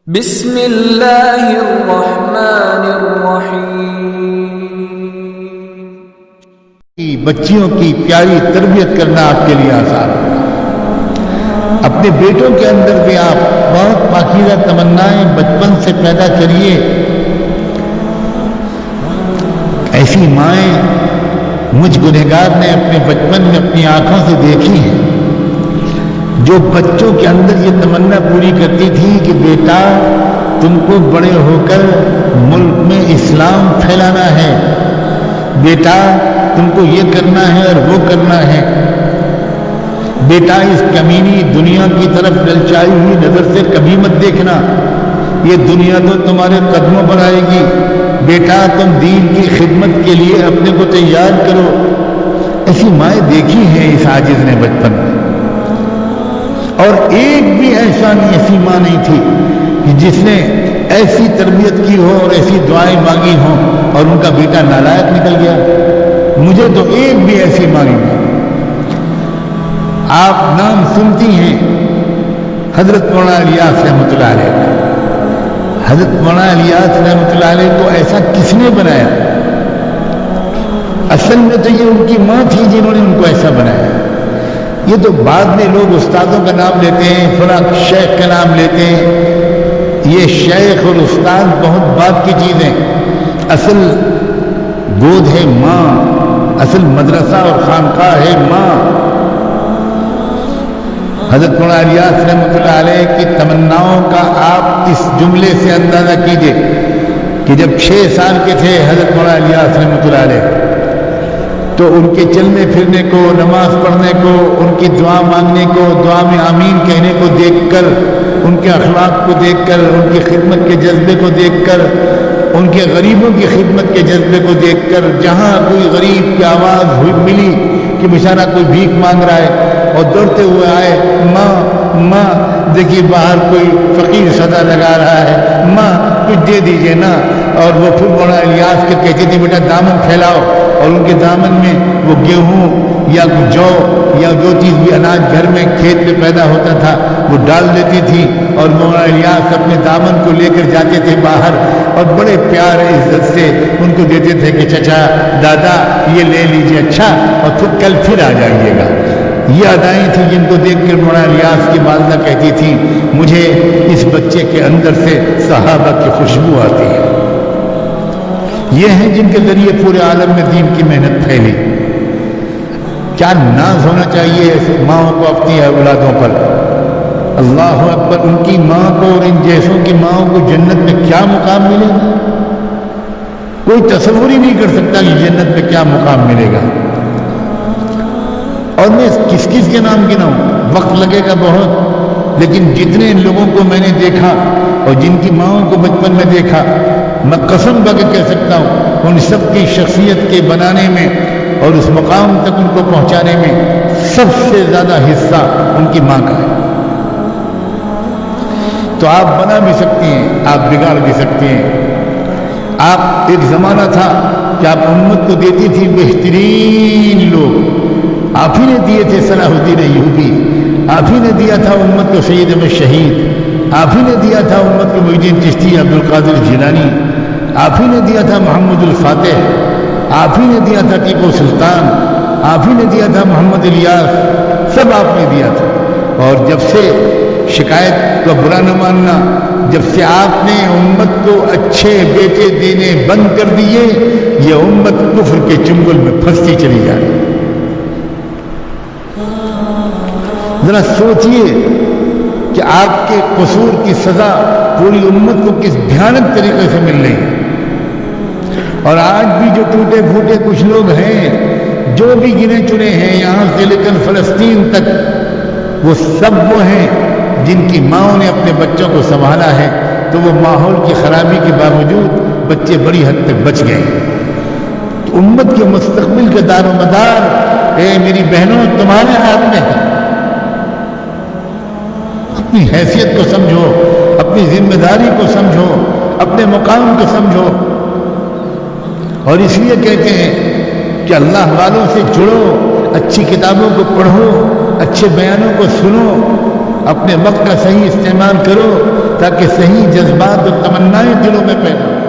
بسم اللہ الرحمن الرحیم۔ بچیوں کی پیاری تربیت کرنا آپ کے لیے آسان ہے۔ اپنے بیٹوں کے اندر بھی آپ بہت پاکیزہ تمنائیں بچپن سے پیدا کریے۔ ایسی مائیں مجھ گنہگار نے اپنے بچپن میں اپنی آنکھوں سے دیکھی ہیں، جو بچوں کے اندر یہ تمنا پوری کرتی تھی کہ بیٹا تم کو بڑے ہو کر ملک میں اسلام پھیلانا ہے، بیٹا تم کو یہ کرنا ہے اور وہ کرنا ہے، بیٹا اس کمینی دنیا کی طرف للچائی ہوئی نظر سے کبھی مت دیکھنا، یہ دنیا تو تمہارے قدموں پر آئے گی، بیٹا تم دین کی خدمت کے لیے اپنے کو تیار کرو۔ ایسی مائیں دیکھی ہیں اس عاجز نے بچپن میں، اور ایک بھی ایسی ماں نہیں تھی کہ جس نے ایسی تربیت کی ہو اور ایسی دعائیں مانگی ہوں اور ان کا بیٹا نالائق نکل گیا۔ مجھے تو ایک بھی ایسی ماں نہیں۔ آپ نام سنتی ہیں حضرت مولانا الیاس رحمۃ اللہ علیہ۔ حضرت مولانا الیاس رحمۃ اللہ علیہ کو ایسا کس نے بنایا؟ اصل میں تو یہ ان کی ماں تھی جنہوں نے ان کو ایسا بنایا۔ یہ تو بعد میں لوگ استادوں کا نام لیتے ہیں، فلاں شیخ کا نام لیتے ہیں، یہ شیخ اور استاد بہت بعد کی چیزیں۔ اصل گود ہے ماں، اصل مدرسہ اور خانقاہ ہے ماں۔ حضرت مولانا الیاس رحمۃ اللہ علیہ کی تمناؤں کا آپ اس جملے سے اندازہ کیجئے کہ جب 6 سال کے تھے حضرت مولانا الیاس رحمۃ اللہ علیہ، تو ان کے چلنے پھرنے کو، نماز پڑھنے کو، ان کی دعا مانگنے کو، دعا میں آمین کہنے کو دیکھ کر، ان کے اخلاق کو دیکھ کر، ان کی خدمت کے جذبے کو دیکھ کر، ان کے غریبوں کی خدمت کے جذبے کو دیکھ کر، جہاں کوئی غریب کی آواز ہوئی ملی کہ بیچارہ کوئی بھیک مانگ رہا ہے اور دوڑتے ہوئے آئے، ماں ماں دیکھیے باہر کوئی فقیر صدا لگا رہا ہے، ماں کچھ دے دیجئے نا، اور وہ پھر مولانا الیاس کے کہتی تھی بیٹا دامن پھیلاؤ، اور ان کے دامن میں وہ گیہوں یا جو یا جو چیز بھی اناج گھر میں کھیت میں پیدا ہوتا تھا وہ ڈال دیتی تھی، اور مولانا الیاس اپنے دامن کو لے کر جاتے تھے باہر اور بڑے پیار عزت سے ان کو دیتے تھے کہ چچا دادا یہ لے لیجئے، اچھا اور کل پھر آ جائیے گا۔ یہ ادائیں تھیں جن کو دیکھ کر مولانا الیاس کی والدہ کہتی تھی مجھے اس بچے کے اندر سے صحابہ کی خوشبو آتی ہے۔ یہ ہیں جن کے ذریعے پورے عالم میں دین کی محنت پھیلی۔ کیا ناز ہونا چاہیے ماؤں کو اپنی اولادوں پر۔ اللہ اکبر، ان کی ماں کو اور ان جیسوں کی ماؤں کو جنت میں کیا مقام ملے گا، کوئی تصور ہی نہیں کر سکتا کہ جنت میں کیا مقام ملے گا۔ اور میں کس کس کے نام گناؤں، وقت لگے گا بہت، لیکن جتنے لوگوں کو میں نے دیکھا اور جن کی ماؤں کو بچپن میں دیکھا، میں قسم بھر کے کہہ سکتا ہوں ان سب کی شخصیت کے بنانے میں اور اس مقام تک ان کو پہنچانے میں سب سے زیادہ حصہ ان کی ماں کا ہے۔ تو آپ بنا بھی سکتے ہیں، آپ بگاڑ بھی سکتے ہیں۔ آپ ایک زمانہ تھا کہ آپ امت کو دیتی تھی بہترین لوگ، آپ ہی نے دیے تھے صلاح الدین ایوبی، آپ ہی نے دیا تھا امت کو سید احمد شہید، آپ ہی نے دیا تھا امت کو محی الدین چشتی، عبد القادر جیلانی، آپ ہی نے دیا تھا محمد الفاتح، آپ ہی نے دیا تھا ٹیپو سلطان، آپ ہی نے دیا تھا محمد الیاس، سب آپ نے دیا تھا۔ اور جب سے شکایت کا برا نہ ماننا، جب سے آپ نے امت کو اچھے بیٹے دینے بند کر دیے، یہ امت کفر کے چنگل میں پھنستی چلی جا رہی۔ ذرا سوچئے کہ آپ کے قصور کی سزا پوری امت کو کس بھیانک طریقے سے مل رہی ہے۔ اور آج بھی جو ٹوٹے پھوٹے کچھ لوگ ہیں، جو بھی گنے چنے ہیں یہاں سے لے کر فلسطین تک، وہ سب وہ ہیں جن کی ماؤں نے اپنے بچوں کو سنبھالا ہے، تو وہ ماحول کی خرابی کے باوجود بچے بڑی حد تک بچ گئے۔ تو امت کے مستقبل کا دار و مدار اے میری بہنوں تمہارے ہاتھ میں ہے۔ اپنی حیثیت کو سمجھو، اپنی ذمہ داری کو سمجھو، اپنے مقام کو سمجھو۔ اور اس لیے کہتے ہیں کہ اللہ والوں سے جڑو، اچھی کتابوں کو پڑھو، اچھے بیانوں کو سنو، اپنے وقت کا صحیح استعمال کرو تاکہ صحیح جذبات اور تمنائیں دلوں میں پیدا ہوں.